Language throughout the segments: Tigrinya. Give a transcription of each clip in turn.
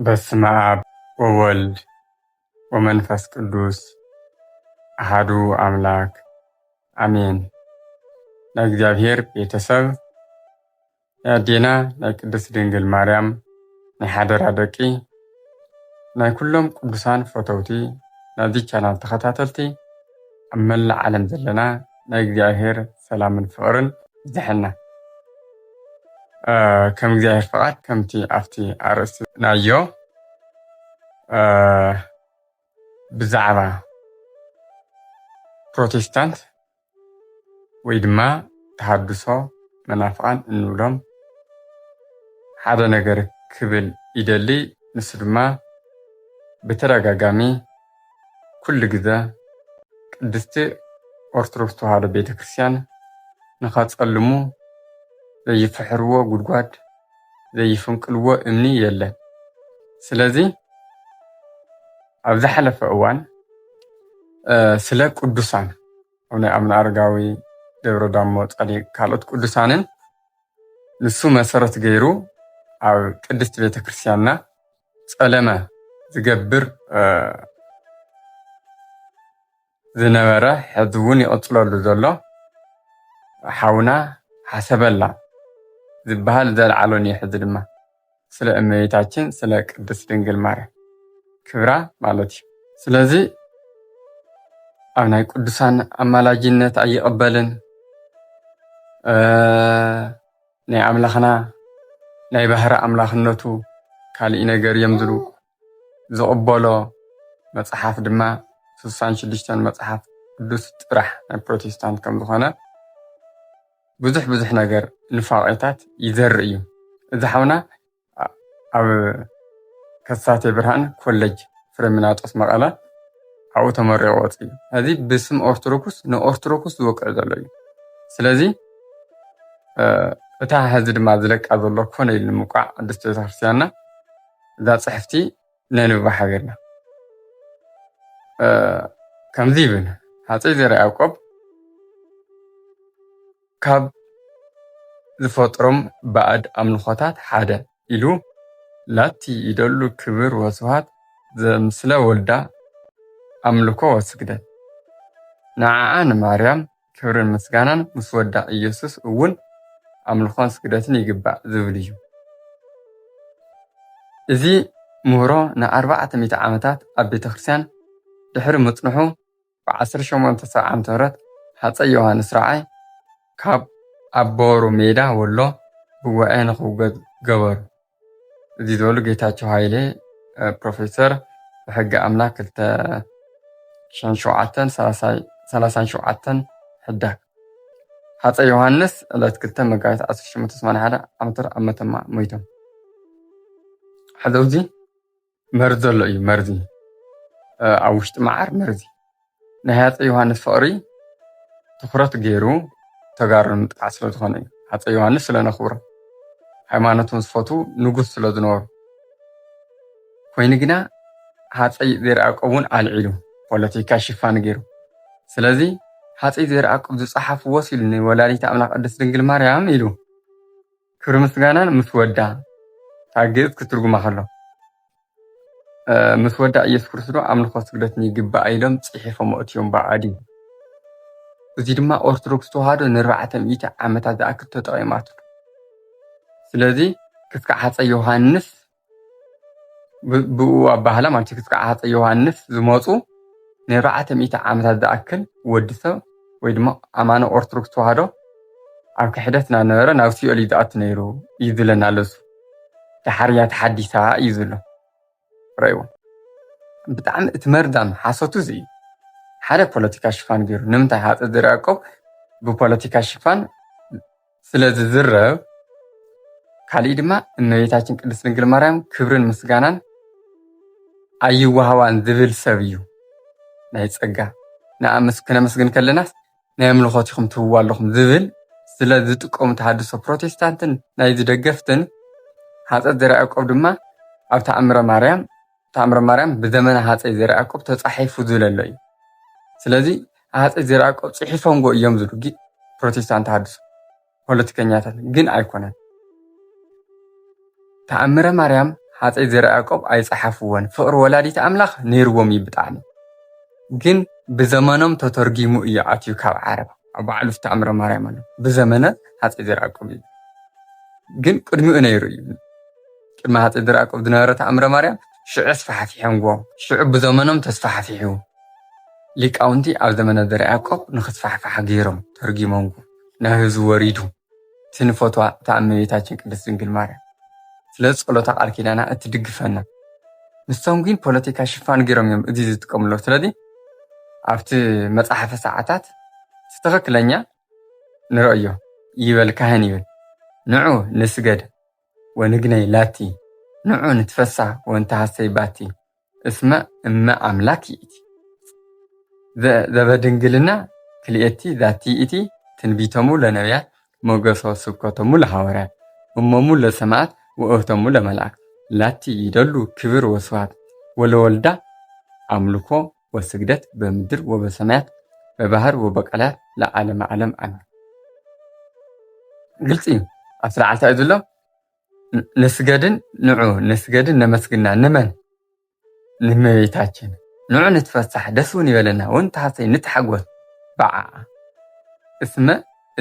በስመ አብ ወወልድ ወመንፈስ ቅዱስ አሐዱ አምላክ አሜን። ናይ እግዚአብሔር ቤተሰብ ያዴና ናይ ቅድስት ድንግል ማርያም ናይ ሓደራ ደቂ ናይ ኩሎም ቅዱሳን ፈተውቲ ናዚ ቻናል ተኸታተልቲ ኣብ መላእ ዓለም ዘለና ናይ እግዚአብሔር ሰላምን ፍቅርን ይዝሐልና። ከም እግዚአብሔር ፈቃድ ከምቲ ኣብቲ ኣርእስቲ ናዮ ብዛዕባ ፕሮቴስታንት ወይ ድማ ተሃድሶ መናፍቃን እንብሎም ሓደ ነገር ክብል ይደሊ። ንሱ ድማ ብተደጋጋሚ ኩሉ ግዜ ቅድስቲ ኦርቶዶክስ ተዋህዶ ቤተክርስቲያን ንኸፀልሙ ዘይፍሕርዎ ጉድጓድ ዘይፍንቅልዎ እምኒ የለን። ስለዚ ኣብ ዝሓለፈ እዋን ስለ ቅዱሳን ኣቡነ ኣምነ ኣረጋዊ፣ ደብረ ዳሞ ጻዲቅ ካልኦት ቅዱሳንን ንሱ መሰረት ገይሩ ኣብ ቅድስቲ ቤተክርስቲያንና ፀለመ ዝገብር ዝነበረ ሕዚ እውን ይቕፅለሉ ዘሎ ሓውና ሓሰበላ ዝበሃል ዘለዓሎን እዩ። ሕዚ ድማ ስለ እመቤታችን ስለ ቅድስት ድንግል ማርያም ክብራ ማለት እዩ። ስለዚ ኣብ ናይ ቅዱሳን ኣማላጅነት ኣይቕበልን፣ ናይ ኣምላኽና ናይ ባህሪ ኣምላኽነቱ ካሊእ ነገር እዮም ዝብሉ። ዝቕበሎ መፅሓፍ ድማ 66 መፅሓፍ ቅዱስ ጥራሕ ናይ ፕሮቴስታንት ከም ዝኾነ ብዙሕ ነገር ንፋቐታት ይዘርኢ እዩ። እዚ ሓውና ኣብ ከሳቴ ብርሃን ኮሌጅ ፍሬምናጦስ መቐለ ኣብኡ ተመሪቑ ወፂኡ እዩ። እዚ ብስም ኦርቶዶክስ ንኦርቶዶክስ ዝወቅዕ ዘሎ እዩ። ስለዚ እታ ሕዚ ድማ ዝለቃ ዘሎ ኮነ ኢሉ ንምቋዕ ቅድስቲ ቤተክርስቲያንና እዛ ፅሕፍቲ ነንብባ ሓቢርና ከምዚ ይብል። ሃፀይ ዘርዓ ያዕቆብ ካብ ዝፈጥሮም ባዕድ ኣምልኾታት ሓደ ኢሉ ላቲ ይደሉ ክብር ወስብሃት ዘምስለ ወልዳ ኣምልኮ ወስግደት ንዓዓ ንማርያም ክብርን ምስጋናን ምስ ወዳ ኢየሱስ እውን ኣምልኾን ስግደትን ይግባእ ዝብል እዩ። እዚ ምህሮ ን400 ዓመታት ኣብ ቤተክርስቲያን ድሕሪ ምፅንሑ ብ1870 ዓ.ም ሃፀይ ዮሃንስ ራብዓይ ካብ ኣቦሩ ሜዳ ወሎ ጉባኤ ንኽውገድ ገበሩ። እዚ ዝበሉ ጌታቸው ሃይሌ ፕሮፌሰር ብሕጊ ኣምላክ 2007 ሕዳግ። ሃፀይ ዮሃንስ ዕለት 2 መጋቢት 1881 ዓ.ም ኣብ መተማ ሞይቶም። ሕዚ መርዚ ዘሎ እዩ። መርዚ ኣብ ውሽጢ መዓር መርዚ ናይ ሃፀይ ዮሃንስ ፍቅሪ ትኩረት ገይሩ ተጋሩ ምጥቃዕ ስለ ዝኾነ እዩ። ሃፀይ ዮሃንስ ስለ ነኽብሮ ሃይማኖቱን ዝፈትው ንጉስ ስለ ዝነበሩ ኮይኑ ግና ሃፀይ ዘርዓ ያዕቆብ እውን ኣልዒሉ ፖለቲካ ሽፋን ገይሩ። ስለዚ ሃፀይ ዘርዓ ያዕቆብ ዝፀሓፍ ወሲሉ ንወላዲተ ኣምላክ ቅድስት ድንግል ማርያም ኢሉ ክብሪ ምስጋናን ምስ ወዳ ታግዝ ክትርጉማ ከሎ ምስ ወዳ ኢየሱስ ክርስቶስ ኣምልኮ ስግደትን ይግባእ ኢሎም ፅሒፎም እትዮም ብዓዲ። እዚ ድማ ኦርቶዶክስ ተዋህዶ ን400 ዓመታት ዝኣክል ተጠቒማቱ። ስለዚ ክስካዕ ሃፀይ ዮሃንስ ብኡ ኣባህላ ማለት ክስካዕ ሃፀይ ዮሃንስ ዝመፁ ን400 ዓመታት ዝኣክል ወዲሰብ ወይ ድማ ኣማነ ኦርቶዶክስ ተዋህዶ ኣብ ክሕደት ናነበረ ናብ ሲኦል እዩ ዝኣቱ ነይሩ እዩ ዝብለና ኣለሱ። ድሓርያ ተሓዲሳ እዩ ዝብሎ ረእይዎ። ብጣዕሚ እቲ መርዛም ሓሶቱ እዚ እዩ። ሓደ ፖለቲካ ሽፋን ገይሩ ንምንታይ ሃፀይ ዘርዓ ያዕቆብ ብፖለቲካ ሽፋን ስለ ዝዝረብ፣ ካሊእ ድማ እመቤታችን ቅድስት ድንግል ማርያም ክብርን ምስጋናን ኣይወሃባን ዝብል ሰብ እዩ። ናይ ፀጋ ክነመስግን ከለናስ ናይ ኣምልኾት ኢኹም ትህብዎ ኣለኹም ዝብል ስለ ዝጥቀሙ ተሃድሶ ፕሮቴስታንትን ናይ ዝደገፍትን ሃፀይ ዘርዓ ያዕቆብ ድማ ኣብ ተኣምረ ማርያም ብዘመነ ሃፀይ ዘርዓ ያዕቆብ ተጻሒፉ ዝለሎ እዩ። ስለዚ ሃፀይ ዘርዓ ያዕቆብ ጽሒፎምጎ እዮም ዝብሉ ፕሮቴስታንት ሃድሱ ፖለቲከኛታት ግን ኣይኮነን። ተኣምረ ማርያም ሃፀይ ዘርዓ ያዕቆብ ኣይጸሓፍዎን። ፍቕሪ ወላዲት ኣምላኽ ነይርዎም እዩ ብጣዕሚ ግን ብዘመኖም ተተርጊሙ እዩ ኣትዩ ካብ ዓረብ ኣብ ባዕሉ ተኣምረ ማርያም ኣሎ ብዘመነ ሃፀይ ዘርዓ ያዕቆብ እዩ ግን ቅድሚኡ ነይሩ እዩ። ቅድሚ ሃፀይ ዘርዓ ያዕቆብ ዝነበረ ተኣምረ ማርያም ሽዑ ስፋሕፊሖምዎ ሽዑ ብዘመኖም ተስፋሕፊሑ ሊቃውንቲ ኣብ ዘመነ ዘርዓ ያዕቆብ ንኽስፋሕፋሕ ገይሮም ተርጊሞምዎ ናብ ህዝቢ ወሪዱ ትንፈቷ ተኣመቤታችን ቅድስት ድንግል ማርያም ስለዚ ጸሎታ ቃል ኪዳና እትድግፈና ንሶም ግን ፖለቲካ ሽፋን ገይሮም እዮም እዚ ዝጥቀምሎ። ስለዚ ኣብቲ መጽሓፈ ሰዓታት ትክክለኛ ንረእዮ ይበል ካህን ይብል ንዑ ንስገድ ወንግነይ ላቲ ንዑ ንትፈሳ ወንተሃሰይ ባቲ እስመ እመ ኣምላክ ይእቲ ዘበድንግልና ክልኤቲ ዛቲ ይእቲ ትንቢቶሙ ለነቢያት ሞገሶ ስብከቶሙ ለሐዋርያት እሞሙ ለሰማዕት ወእህቶሙ ለመላእክት ላቲ ይደሉ ክብር ወስብሐት ወለወልዳ አምልኮ ወስግደት በምድር ወበሰማያት በባህር ወበቀላት ለዓለም ዓለም አሜን። ግልጽ እዩ። ኣብ ስርዓታ እዩ ዘሎ ንስገድን ነመስግና ንመን ንእመቤታችን ንዑ ንትፈሳሕ ደስ እውን ይበለና ወንተሃሰይ ንትሓጎስ በዓ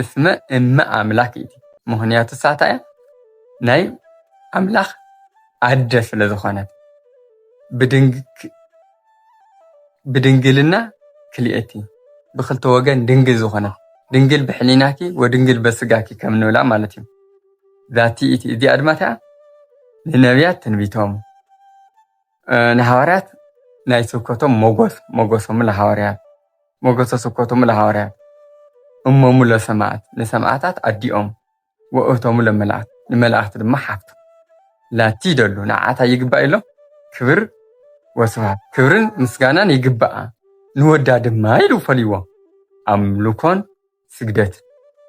እስመ እመ ኣምላክ እቲ ምክንያቱ ሳታ እያ ናይ ኣምላኽ ኣደ ስለ ዝኾነት ብድንግልና ክልኤቲ ብክልተ ወገን ድንግል ዝኾነት ድንግል ብሕሊናኪ ወድንግል በስጋኪ ከም ንብላ ማለት እዩ። ዛቲ እቲ እዚኣ ድማ እታ ንነቢያት ትንቢቶም ንሐዋርያት ናይ ስብከቶም ሞገሶም ለሐዋርያት ሞገሶ ስብከቶም ለሐዋርያት እሞሙ ለሰማዕት ንሰማዕታት ኣዲኦም ወእህቶሙ ለመላእክት ንመላእክት ድማ ሓፍቱ ላቲ ይደሉ ንዓታ ይግባእ ኢሎ ክብር ወስብሐት ክብርን ምስጋናን ይግባኣ ንወዳ ድማ ኢሉ ፈልይዎ ኣምልኮን ስግደት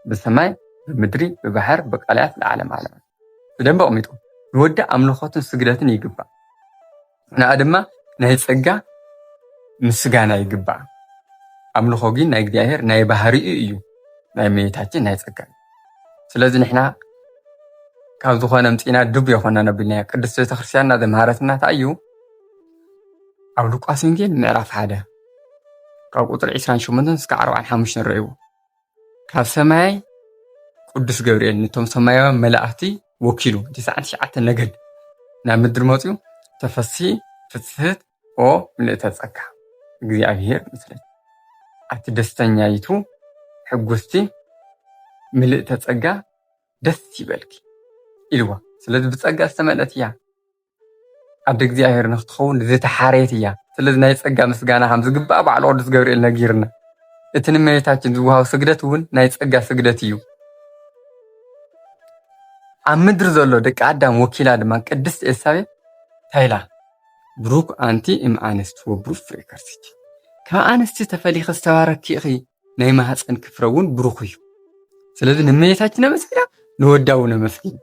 ብሰማይ ብምድሪ ብባሕር በቃልያት ለዓለም ዓለም ብደንብ ኣቕሚጡ ንወዳ ኣምልኮትን ስግደትን ይግባእ ንኣ ድማ ናይ ጸጋ ምስጋና ይግባእ ኣምልኮ ግን ናይ እግዚኣብሔር ናይ ባህሪኡ እዩ ናይ እመቤታችን ናይ ጸጋ ስለዚ ንሕና ካብ ዝኾነ ምፂና ዱብ የኾና ነብልና ቅድስት ቤተክርስቲያንና ዘምሃረትና እንታይ እዩ ኣብ ሉቃስ ወንጌል ምዕራፍ 1 ካብ ቁጥሪ 28 እስከ 45 ንሪእዎ ካብ ሰማይ ቅዱስ ገብርኤል ነቶም ሰማያዊ መላእክቲ ወኪሉ 99 ነገድ ናብ ምድሪ መፅኡ ተፈሲ ፍትሕት ኦ ምልእተ ጸጋ እግዚአብሔር ምስለኪ ኣቲ ደስተኛይቱ ሕጉስቲ ምልእተ ጸጋ ደስ ይበልኪ ኢልዋ ስለዚ ብጸጋ ዝተመልአት እያ ዓብዲ እግዚአብሔር ንኽትኸውን ዝተሓረየት እያ ስለዚ ናይ ጸጋ ምስጋና ከም ዝግባእ ባዕሉ ቅዱስ ገብርኤል ነጊርና እቲ ንእመቤታችን ዝወሃብ ስግደት እውን ናይ ጸጋ ስግደት እዩ። ኣብ ምድሪ ዘሎ ደቂ ኣዳም ወኪላ ድማ ቅድስት ኤልሳቤጥ ታይላ ብሩክ ኣንቲ እም ኣንስት ወብሩክ ፍሬ ከርሲኪ ካብ ኣንስቲ ተፈሊኺ ዝተባረኪ ኢኺ ናይ ማህፀን ክፍረ እውን ብሩክ እዩ። ስለዚ ንእመቤታችን ኣመስጊና ንወዳ እውን ኣመስጊን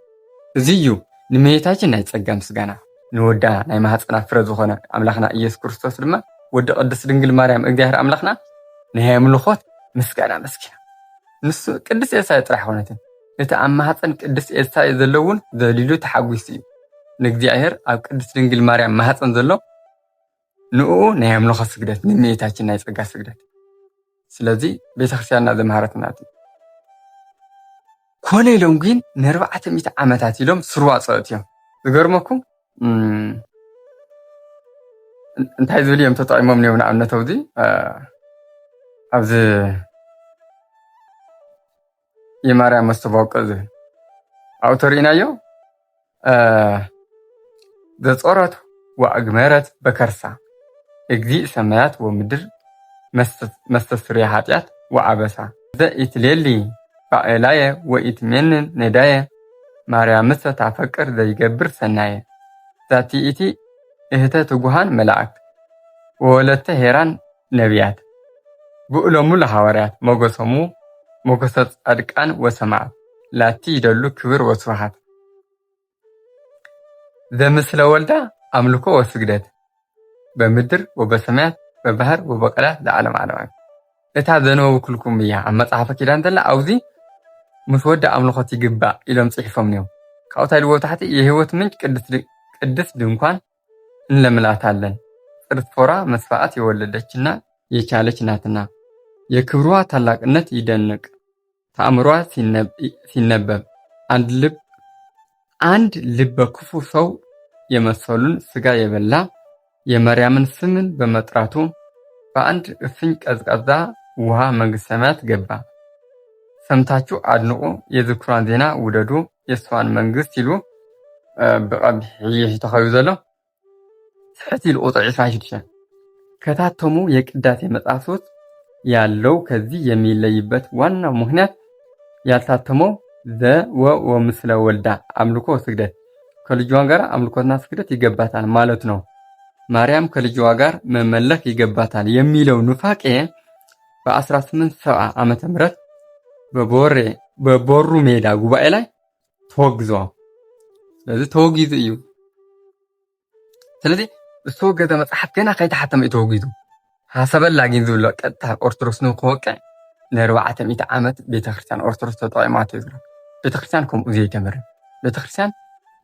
እዚ እዩ ንእመቤታችን ናይ ጸጋ ምስጋና ንወዳ ናይ ማህፀና ፍረ ዝኾነ ኣምላኽና ኢየሱስ ክርስቶስ ድማ ወዲ ቅድስት ድንግል ማርያም እግዚአብሔር ኣምላኽና ናይ ኣምልኾት ምስጋና መስኪና ንሱ ቅድስት ኤልሳቤጥ ጥራሕ ኮነትን እቲ ኣብ ማህፀን ቅድስት ኤልሳቤጥ ዘሎ እውን ዘሊሉ ተሓጒሱ እዩ ንእግዚአብሔር ኣብ ቅድስት ድንግል ማርያም ማህፀን ዘሎ ንኡ ናይ ኣምልኾ ስግደት ንእመቤታችን ናይ ጸጋ ስግደት ስለዚ ቤተክርስቲያንና ዘምሃረትና ኮነ ኢሎም ግን ን400 ዓመታት ኢሎም ስሩዋ ፀወት እዮም ዝገርመኩም እንታይ ዝብል እዮም ተጠቂሞም ነዮም ንኣብነት ኣብዚ ኣብዚ የማርያም መስተዋቅዕ ዝብል ኣብኡ ተሪእናዮ ዘጾረት ወአግመረት በከርሳ እግዚእ ሰማያት ወምድር መስተስርያ ኃጢአት ወዓበሳ ዘኢትሌሊ ባኤላየ ወኢትሜንን ነዳየ ማርያም ታፈቅር ዘይገብር ሰናየ ዛቲ እቲ እህተ ትጉሃን መላእክት ወወለተ ሄራን ነቢያት ብእሎሙ ለሐዋርያት ሞገሰ ጻድቃን ወሰማዕት ላቲ ይደሉ ክብር ወስብሐት ዘምስለ ወልዳ አምልኮ ወስግደት በምድር ወበሰማያት በባህር ወበቀላት ለዓለም ዓለም እታ ዘነበቡ ኩልኩም እያ ኣብ መጽሓፈ ኪዳን ዘላ ኣብዚ ምስ ወዳ ኣምልኾት ይግባእ ኢሎም ጽሒፎም ነዮም። ካብኡ ታይልዎ ታሕቲ የህይወት ምንጭ ቅድስ ድንኳን እንለምላታለን። ጽርት መስዋዕት የወለደችና የቻለች ናትና የክብሯ ታላቅነት ይደንቅ። ተአምሯ ሲነበብ አንድ ልበ ክፉ ሰው የመሰሉን ስጋ የበላ የማርያምን ስምን በመጥራቱ በአንድ እፍኝ ቀዝቃዛ ውሃ መንግሥተ ሰማያት ገባ። ሰምታችሁ አድንቁ፣ የዝክሯን ዜና ውደዱ፣ የእሷን መንግሥት ይሉ ብቐቢሕ ተኸቢቡ ዘሎ ትሕት ኢሉ ቁጥር 26 ከታተሙ የቅዳሴ መጽሐፍት ያለው ከዚህ የሚለይበት ዋናው ምክንያት ያልታተመው ወምስለ ወልዳ አምልኮ ስግደት ከልጅዋ ጋር አምልኮና ስግደት ይገባታል ማለት ነው። ማርያም ከልጅዋ ጋር መመለክ ይገባታል የሚለው ኑፋቄ በ1870 ዓመተ ምህረት በቦሩ ሜዳ ጉባኤ ላይ ተወግዘዋል። ስለዚህ ተወጊዙ እዩ። ስለዚህ ዝተወገዘ መጽሓፍ ገና ከይተሓተመ እዩ ተወጊዙ ሓሰበላ ግን ዝብሎ ቀጥታ ኦርቶዶክስ ንክወቅዕ ን400 ዓመት ቤተክርስትያን ኦርቶዶክስ ተጠቂማቶ እዩ ዝብሎ። ቤተክርስትያን ከምኡ ዘይተመርም ቤተክርስትያን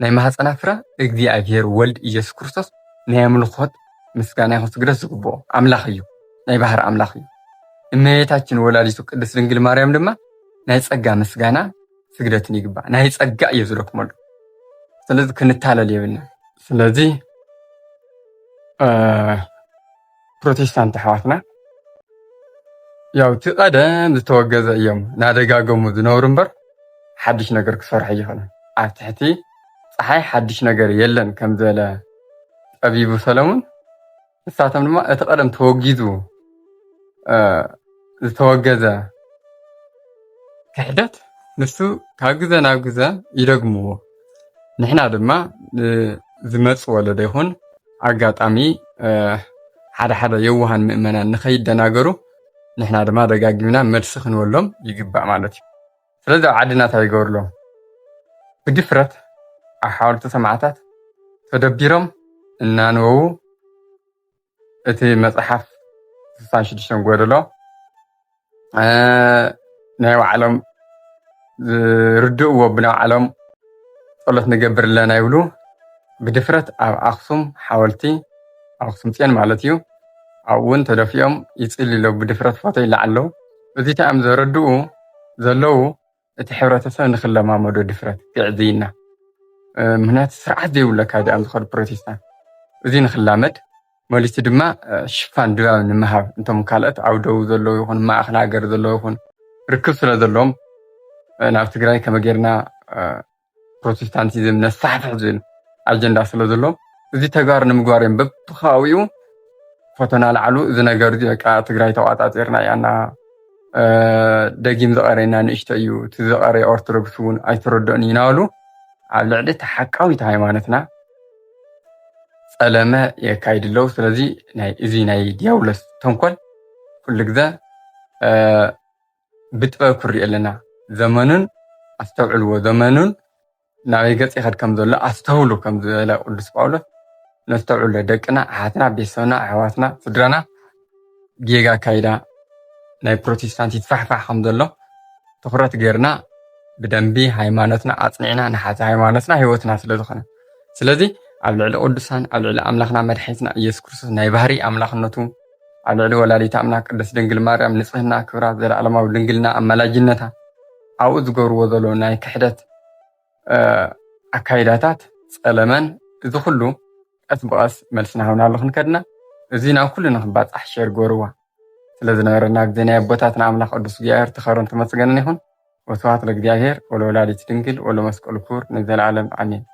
ናይ ማህፀና ፍረ እግዚአብሔር ወልድ ኢየሱስ ክርስቶስ ናይ ኣምልኾት ምስጋና ይኹን ስግደት ዝግብኦ ኣምላኽ እዩ፣ ናይ ባህር ኣምላኽ እዩ። እመቤታችን ወላዲቱ ቅድስት ድንግል ማርያም ድማ ናይ ጸጋ ምስጋና ስግደትን ይግባእ፣ ናይ ጸጋ እዩ ዝረክመሉ። ስለዚህ ክንታለል የብልና። ስለዚህ ፕሮቴስታንት ኣሕዋትና ያው እቲ ቀደም ዝተወገዘ እዮም ናደጋገሙ ዝነብሩ እምበር ሓድሽ ነገር ክሰርሕ ይኽእልን። ኣብ ትሕቲ ፀሓይ ሓድሽ ነገር የለን ከም ዝበለ ጠቢቡ ሰለሙን ንሳቶም ድማ እቲ ቀደም ተወጊዙ ዝተወገዘ ክሕደት ንሱ ካብ ግዜ ናብ ግዜ ይደግምዎ። ንሕና ድማ ዝመፅ ወለዶ ይኹን ኣጋጣሚ ሓደ የዋሃን ምእመናን ንኸይደናገሩ ንሕና ድማ ደጋጊምና መልሲ ክንበሎም ይግባእ ማለት እዩ። ስለዚ ኣብ ዓድና እንታይ ይገብርሎም ብድፍረት ኣብ ሓወልቲ ሰማዕታት ተደቢሮም እናንበቡ እቲ መፅሓፍ 66 ጎደሎ ናይ ባዕሎም ዝርድእዎ ብናይ ባዕሎም ጸሎት ንገብር ኣለና ይብሉ። ብድፍረት ኣብ ኣክሱም ሓወልቲ ኣክሱም ፅዮን ማለት እዩ ኣብኡ እውን ተደፊኦም ይጽልዩ ብድፍረት ፎቶ ይለዓለው። እዚኦም ዘረድኡ ዘለው እቲ ሕብረተሰብ ንኽለማመዶ ድፍረት ክዕዝይና ምክንያቱ ስርዓት ዘይብሉ ካዲኦም ዝኸዱ ፕሮቴስታንት እዚ ንኽላመድ መሊቱ ድማ ሽፋን ድባብ ንምሃብ እንቶም ካልኦት ኣብ ደቡብ ዘለው ይኹን ማእኸል ሃገር ዘለው ይኹን ርክብ ስለ ዘለዎም ናብ ትግራይ ከመይ ጌርና ፕሮቴስታንቲዝም ነሳሕፍሕ ዝብል ኣጀንዳ ስለ ዘለዎም እዚ ተግባር ንምግባር እዮም በብኸባቢኡ ፎቶ እናልዓሉ እዚ ነገር እዚ በቃ ትግራይ ተቆጣፂርና እያና ደጊም ዝቐረየና ንእሽቶ እዩ እቲ ዝቐረየ ኦርቶዶክስ እውን ኣይትረድኡን ይናበሉ ኣብ ልዕሊ ተሓቃዊት ሃይማኖትና ጸለመ የካይድ ኣለው። ስለዚ እዚ ናይ ዲያብሎስ ተንኮል ኩሉ ግዜ ብጥበብ ክሪኦ ኣለና። ዘመኑን ኣስተውዕልዎ፣ ዘመኑን ናበይ ገፅ ይኸድ ከም ዘሎ ኣስተውሉ ከም ዝበለ ቅዱስ ጳውሎስ ነስተውዕሎ ደቅና ኣሓትና ቤተሰብና ኣሕዋትና ስድራና ጌጋ ካይዳ ናይ ፕሮቴስታንት ይትፋሕፋሕ ከም ዘሎ ትኩረት ጌርና ብደንቢ ሃይማኖትና ኣጽኒዕና ንሓቲ ሃይማኖትና ህይወትና ስለ ዝኾነ ስለዚ ኣብ ልዕሊ ቅዱሳን ኣብ ልዕሊ ኣምላኽና መድሓኒትና ኢየሱስ ክርስቶስ ናይ ባህሪ ኣምላኽነቱ ኣብ ልዕሊ ወላዲት ኣምላክ ቅድስት ድንግል ማርያም ንጽህና ክብራ ዘለዓለማዊ ድንግልና ኣመላጅነታ ኣብኡ ዝገብርዎ ዘሎ ናይ ክሕደት ኣካይዳታት ጸለመን እዚ ኩሉ ቀስ ብቐስ መልስና ሃብናሉ ክንከድና እዚ ናብ ኩሉ ንኽባፅሕ ሸር ገርዋ ስለዝነበረና ግዜ ናይ ኣቦታትና ኣምላኽ ቅዱስ እግዚኣብሔር ተኸብረን ተመስገነን ይኹን። ወስብሐት ለእግዚአብሔር ወለወላዲቱ ድንግል ወለመስቀሉ ክቡር ንዘለዓለም ኣሜን።